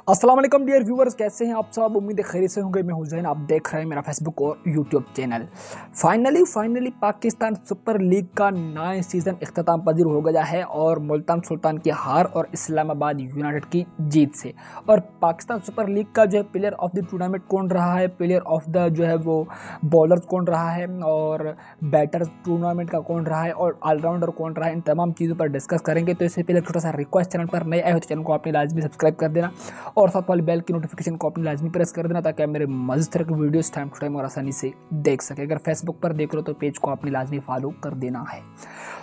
अस्सलाम वालेकुम dear viewers, कैसे हैं आप सब। उम्मीद है खैरियत से होंगे। मैं हुसैन, आप देख रहे हैं मेरा फेसबुक और YouTube channel. Finally Pakistan super league का नया सीज़न इख्तिताम पजीर हो गया है और मुल्तान सुल्तान की हार और इस्लामाबाद यूनाइटेड की जीत से। और पाकिस्तान सुपर लीग का जो है प्लेयर ऑफ द टूर्नामेंट कौन रहा है, प्लेयर ऑफ द जो है वो बॉलर कौन रहा है और बैटर टूर्नामेंट का कौन रहा है और ऑलराउंडर कौन रहा है, इन तमाम चीज़ों पर डिस्कस करेंगे। तो इससे पहले छोटा सा रिक्वेस्ट, चैनल पर नए आए हो तो चैनल को आपने लाजमी सब्सक्राइब कर देना और साथ वाली बेल की नोटिफिकेशन को अपनी लाजमी प्रेस कर देना ताकि आप मेरे मज़ीद तरह की वीडियोस टाइम टू टाइम और आसानी से देख सके। अगर फेसबुक पर देख रहे हो तो पेज को अपनी लाजमी फॉलो कर देना है।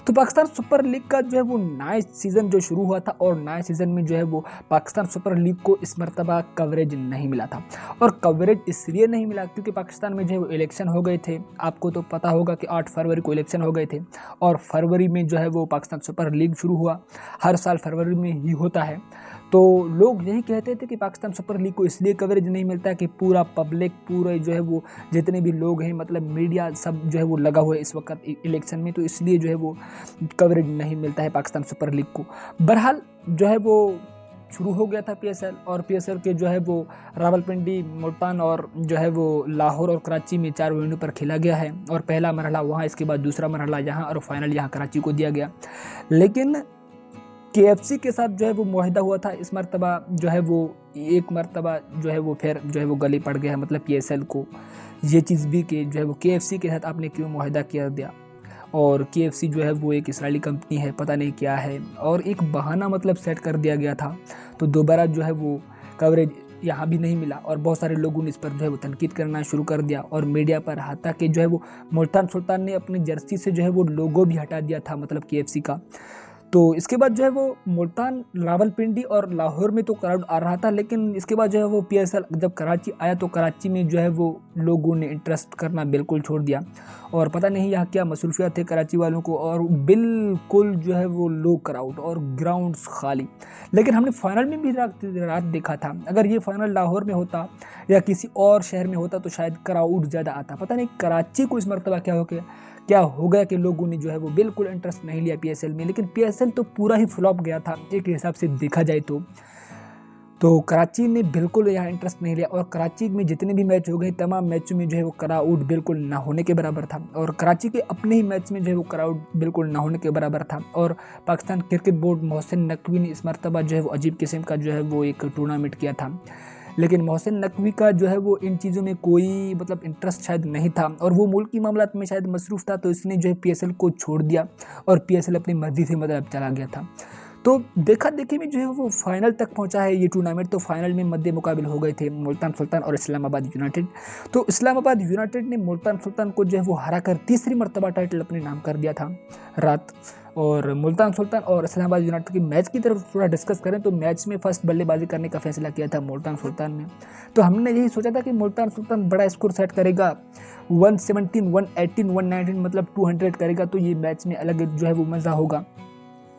तो पाकिस्तान सुपर लीग का जो है वो नया सीज़न जो शुरू हुआ था और नए सीज़न में जो है वो पाकिस्तान सुपर लीग को इस मरतबा कवरेज नहीं मिला था। और कवरेज इसलिए नहीं मिला क्योंकि पाकिस्तान में जो है वो इलेक्शन हो गए थे। आपको तो पता होगा कि 8 फरवरी को इलेक्शन हो गए थे और फरवरी में जो है वो पाकिस्तान सुपर लीग शुरू हुआ। हर साल फरवरी में ही होता है। तो लोग यही कहते थे कि पाकिस्तान सुपर लीग को इसलिए कवरेज नहीं मिलता कि पूरा पब्लिक, पूरे जो है वो जितने भी लोग हैं, मतलब मीडिया सब जो है वो लगा हुआ है इस वक्त इलेक्शन में, तो इसलिए जो है वो कवरेज नहीं मिलता है पाकिस्तान सुपर लीग को। बहरहाल जो है वो शुरू हो गया था पीएसएल और पीएसएल के जो है वो रावलपिंडी, मुल्तान और जो है वो लाहौर और कराची में 4 वेन्यू पर खेला गया है। और पहला मरहला वहाँ, इसके बाद दूसरा मरहला यहाँ और फाइनल यहाँ कराची को दिया गया। लेकिन केएफसी के साथ जो है वो मुआहिदा हुआ था। इस मरतबा जो है वो एक मरतबा जो है वो फिर जो है वो गले पड़ गया है, मतलब पीएसएल को ये चीज़ भी कि जो है वो केएफसी के साथ आपने क्यों मुआहिदा किया दिया। और केएफसी जो है वो एक इसराइली कंपनी है, पता नहीं क्या है, और एक बहाना मतलब सेट कर दिया गया था। तो दोबारा जो है वो कवरेज यहाँ भी नहीं मिला और बहुत सारे लोगों ने इस पर जो है वो तनकीद करना शुरू कर दिया और मीडिया पर हटा के जो है वो मुल्तान सुल्तान ने अपनी जर्सी से जो है वो लोगो भी हटा दिया था, मतलब केएफसी का। तो इसके बाद जो है वो मुल्तान, रावलपिंडी और लाहौर में तो क्राउड आ रहा था, लेकिन इसके बाद जो है वो पीएसएल जब कराची आया तो कराची में जो है वो लोगों ने इंटरेस्ट करना बिल्कुल छोड़ दिया। और पता नहीं यहाँ क्या मसरूफियात थे कराची वालों को, और बिल्कुल जो है वो लो क्राउड और ग्राउंड्स खाली। लेकिन हमने फाइनल में भी रात देखा था। अगर ये फाइनल लाहौर में होता या किसी और शहर में होता तो शायद क्राउड ज़्यादा आता। पता नहीं कराची को इस मरतबा क्या हो गया कि लोगों ने जो है वो बिल्कुल इंटरेस्ट नहीं लिया पीएसएल में। लेकिन पीएसएल तो पूरा ही फ्लॉप गया था एक हिसाब से देखा जाए तो कराची ने बिल्कुल यहाँ इंटरेस्ट नहीं लिया। और कराची में जितने भी मैच हो गए, तमाम मैचों में जो है वो क्राउड बिल्कुल ना होने के बराबर था। और कराची के अपने ही मैच में जो है वो क्राउड बिल्कुल ना होने के बराबर था। और पाकिस्तान क्रिकेट बोर्ड मोहसिन नकवी ने इस मरतबा जो है वो अजीब किस्म का जो है वो एक टूर्नामेंट किया था। लेकिन मोहसिन नकवी का जो है वो इन चीज़ों में कोई मतलब इंटरेस्ट शायद नहीं था और वो मुल्की मामलात में शायद मसरूफ़ था, तो इसने जो है पीएसएल को छोड़ दिया और पीएसएल अपनी मर्जी से मतलब चला गया था। तो देखा देखी में जो है वो फाइनल तक पहुंचा है ये टूर्नामेंट। तो फाइनल में मद्दे मुकाबिल हो गए थे मुल्तान सुल्तान और इस्लामाबाद यूनाइटेड। तो इस्लामाबाद यूनाइटेड ने मुल्तान सुल्तान को जो है वो हरा कर तीसरी मरतबा टाइटल अपने नाम कर दिया था रात। और मुल्तान सुल्तान और इस्लामाबाद यूनाइटेड की मैच की तरफ थोड़ा डिस्कस करें तो मैच में फर्स्ट बल्लेबाजी करने का फैसला किया था मुल्तान सुल्तान ने। तो हमने यही सोचा था कि मुल्तान सुल्तान बड़ा स्कोर सेट करेगा, 117, 118, 119 मतलब 200 करेगा, तो ये मैच में अलग जो है वो मज़ा होगा।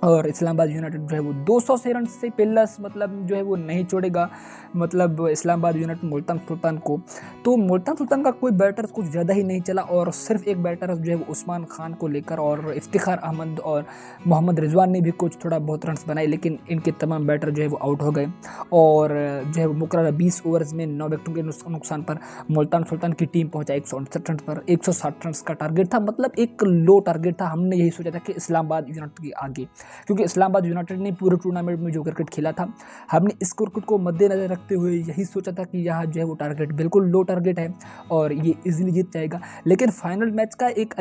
और इस्लामाबाद यूनाइटेड जो है वो 200 से रन से प्लस मतलब जो है वो नहीं छोड़ेगा, मतलब इस्लामाबाद यूनाइटेड मुल्तान सुल्तान को। तो मुल्तान सुल्तान का कोई बैटर कुछ ज़्यादा ही नहीं चला और सिर्फ एक बैटर जो है वो उस्मान खान को लेकर, और इफ्तिखार अहमद और मोहम्मद रिजवान ने भी कुछ थोड़ा बहुत रन बनाए, लेकिन इनके तमाम बैटर जो है वो आउट हो गए। और जो है वो मुकर्रर 20 ओवर्स में 9 विकेटों के नुकसान पर मुल्तान सुल्तान की टीम पहुंचा 159 रन पर। 160 रन का टारगेट था, मतलब एक लो टारगेट था। हमने यही सोचा था कि इस्लामाबाद यूनाइटेड के आगे, क्योंकि इस्लामाबाद यूनाइटेड ने पूरे टूर्नामेंट में जो क्रिकेट खेला था, हमने इस क्रिकेट को मद्देनजर रखते हुए यही सोचा था कि यहाँ जो है वो टारगेट बिल्कुल लो टारगेट है और ये इजीली जीत जाएगा। लेकिन फाइनल मैच का एक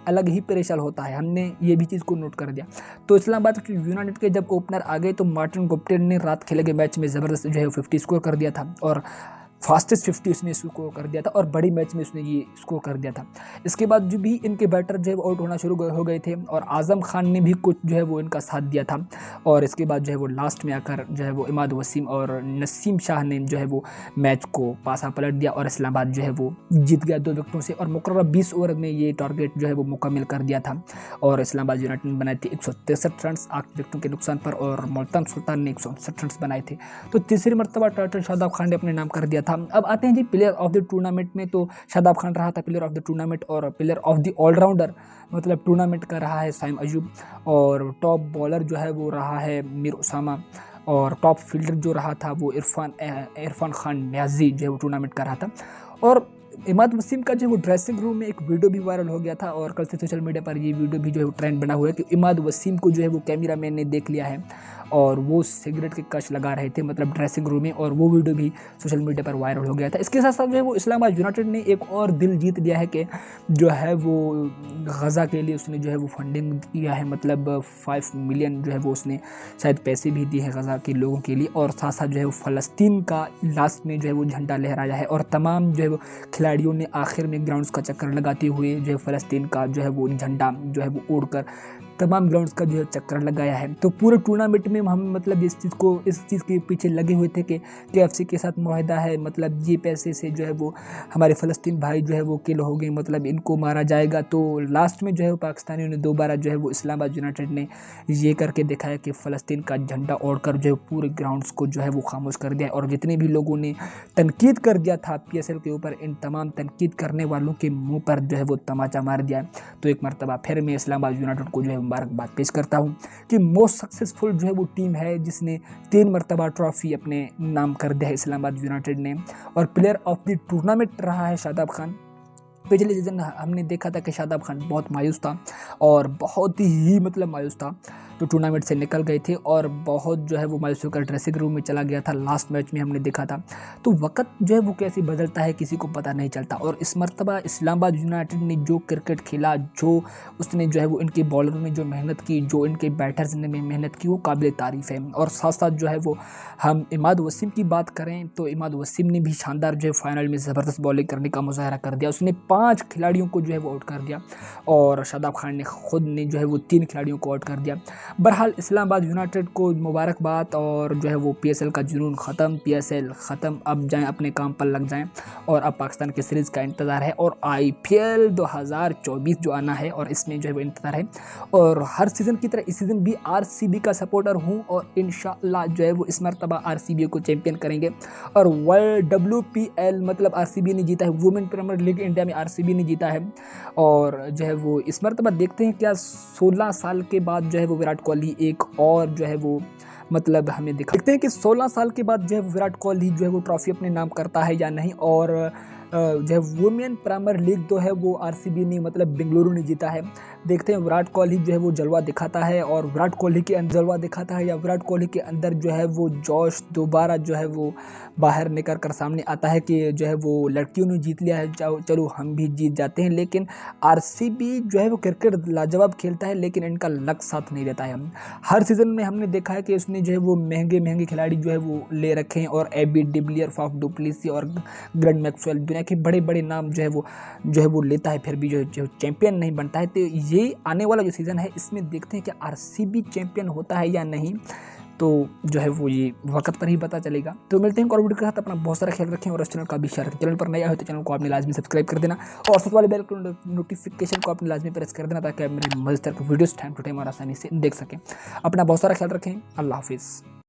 अलग ही प्रेशर होता है, हमने ये भी चीज़ को नोट कर दिया। तो इस्लामाबाद यूनाइटेड के जब ओपनर आ गए तो मार्टिन गुप्टिल ने रात खेले गए मैच में ज़बरदस्त जो है 50 स्कोर कर दिया था और फास्टेस्ट 50 उसने स्कोर कर दिया था और बड़ी मैच में उसने ये स्कोर कर दिया था। इसके बाद जो भी इनके बैटर जो है वो आउट होना शुरू हो गए थे और आज़म खान ने भी कुछ जो है वो इनका साथ दिया था। और इसके बाद जो है वो लास्ट में आकर जो है वो इमाद वसीम और नसीम शाह ने जो है वो मैच को पासा पलट दिया और इस्लामाबाद जो है वो जीत गया 2 विकेटों से। और मुकर्रर 20 ओवर में ये टारगेट जो है वो मुकम्मल कर दिया था और इस्लामाबाद यूनाइटेड ने बनाए थे 163 रन 8 विकेटों के नुकसान पर और मुल्तान सुल्तान ने 159 रन बनाए थे। तो तीसरी मरतबा टाइटल शादाब खान ने अपने नाम कर दिया था। अब आते हैं जी प्लेयर ऑफ द टूर्नामेंट में। तो शादाब खान रहा था प्लेयर ऑफ द टूर्नामेंट और प्लेयर ऑफ द ऑलराउंडर मतलब टूर्नामेंट का रहा है साइम अयूब। और टॉप बॉलर जो है वो रहा है मीर उसामा। और टॉप फील्डर जो रहा था वो इरफान खान न्याजी जो है वो टूर्नामेंट कर रहा था। और इमाद वसीम का जो है वो ड्रेसिंग रूम में एक वीडियो भी वायरल हो गया था और कल से सोशल मीडिया पर ये वीडियो भी जो है वो ट्रेंड बना हुआ है कि इमाद वसीम को जो है वो कैमरा मैन ने देख लिया है और वो सिगरेट के कश लगा रहे थे मतलब ड्रेसिंग रूम में, और वो वीडियो भी सोशल मीडिया पर वायरल हो गया था। इसके साथ साथ जो है वो इस्लामाबाद यूनाइटेड ने एक और दिल जीत लिया है कि जो है वो गज़ा के लिए उसने जो है वो फंडिंग किया है, मतलब 5 मिलियन जो है वो उसने शायद पैसे भी दिए हैं गज़ा के लोगों के लिए, और साथ साथ जो है वो फ़लस्तीन का लास्ट में जो है वो झंडा लहराया है और तमाम जो है वो खिलाड़ियों ने आखिर में ग्राउंड्स का चक्कर लगाते हुए जो है फ़लस्तीन का जो है वो झंडा जो है वो उड़कर तमाम ग्राउंड्स का जो है चक्कर लगाया है। तो पूरे टूर्नामेंट में हम मतलब इस चीज़ के पीछे लगे हुए थे कि KFC के साथ मुआहदा है, मतलब ये पैसे से जो है वो हमारे फ़लस्तीन भाई जो है वो किल हो गए, मतलब इनको मारा जाएगा। तो लास्ट में जो है वो पाकिस्तानियों ने दोबारा जो है वो इस्लामाबाद यूनाइटेड ने ये करके दिखाया कि फ़लस्तीन का झंडा ओढ़कर जो है पूरे ग्राउंड्स को जो है वो खामोश कर दिया, और जितने भी लोगों ने तनकीद कर दिया था PSL के ऊपर, इन तमाम तनकीद करने वालों के मुँह पर जो है वो तमाचा मार दिया। तो एक मरतबा फिर मैं इस्लामाबाद यूनाइटेड को जो है मुबारकबाद पेश करता हूँ कि मोस्ट सक्सेसफुल जो है वो टीम है जिसने 3 मरतबा ट्रॉफी अपने नाम कर दिया है इस्लामाबाद यूनाइटेड ने, और प्लेयर ऑफ द टूर्नामेंट रहा है शादाब खान। पिछले सीज़न हमने देखा था कि शादाब खान बहुत मायूस था और बहुत ही मतलब मायूस था, तो टूर्नामेंट से निकल गए थे और बहुत जो है वो मायूस होकर ड्रेसिंग रूम में चला गया था। लास्ट मैच में हमने देखा था। तो वक्त जो है वो कैसे बदलता है किसी को पता नहीं चलता, और इस मरतबा इस्लामाबाद यूनाइटेड ने जो क्रिकेट खेला, जो उसने जो है वो इनके बॉलरों ने जो मेहनत की, जो इनके बैटर्स ने मेहनत की, वो काबिल तारीफ़ है। और साथ साथ जो है वो हम इमाद वसीम की बात करें तो इमाद वसीम ने भी शानदार जो है फाइनल में ज़बरदस्त बॉलिंग करने का मुजाहरा कर दिया। उसने 5 खिलाड़ियों को जो है वो आउट कर दिया और शादाब खान ने खुद ने जो है वो 3 खिलाड़ियों को आउट कर दिया। बहरहाल इस्लामाबाद यूनाइटेड को मुबारकबाद, और जो है वो PSL का जुनून ख़त्म, PSL ख़त्म, अब जाएं अपने काम पर लग जाएं, और अब पाकिस्तान के सीरीज़ का इंतज़ार है और IPL 2024 जो आना है और इसमें जो है वो इंतज़ार है। और हर सीज़न की तरह इस सीज़न भी RCB का सपोर्टर हूँ और इंशाअल्लाह जो है वो इस मरतबा RCB को चैम्पियन करेंगे। और वर्ल्ड WPL मतलब RCB ने जीता है, वुमेन प्रीमियर लीग इंडिया में RCB ने जीता है, और जो है वो इस मरतबा देखते हैं क्या 16 साल के बाद जो है वो विराट कोहली एक और जो है वो मतलब हमें देखते हैं कि 16 साल के बाद जो है विराट कोहली जो है वो ट्रॉफी अपने नाम करता है या नहीं। और जो है वुमेन प्रीमियर लीग जो है वो RCB ने मतलब बेंगलुरु ने जीता है। देखते हैं विराट कोहली जो है वो जलवा दिखाता है और विराट कोहली के अंदर जलवा दिखाता है, या विराट कोहली के अंदर जो है वो जोश दोबारा जो है वो बाहर निकल कर सामने आता है कि जो है वो लड़कियों ने जीत लिया है, चलो हम भी जीत जाते हैं। लेकिन RCB जो है वो क्रिकेट लाजवाब खेलता है, लेकिन इनका लक साथ नहीं देता है। हर सीज़न में हमने देखा है कि उसने जो है वो महंगे खिलाड़ी जो है वो ले रखे हैं, और AB डिविलियर, फाफ डुप्लेसी और ग्लेन मैक्सवेल, दुनिया के बड़े बड़े नाम जो है वो लेता है, फिर भी जो चैंपियन नहीं बनता है। तो ये आने वाला जो सीज़न है इसमें देखते हैं कि RCB चैंपियन होता है या नहीं, तो जो है वो ये वक्त पर ही पता चलेगा। तो मिलते हैं और वीडियो के साथ। अपना बहुत सारा ख्याल रखें और इस चैनल का भी शेयर रखें। चैनल पर नया हो तो चैनल को आपने लाजमी सब्सक्राइब कर देना और साथ वाले बेल नोटिफिकेशन को आपने लाजमी प्रेस कर देना ताकि आप मेरे मज़ेदार वीडियोस टाइम टू टाइम और आसानी से देख सकें। अपना बहुत सारा ख्याल रखें। अल्लाह हाफिज़।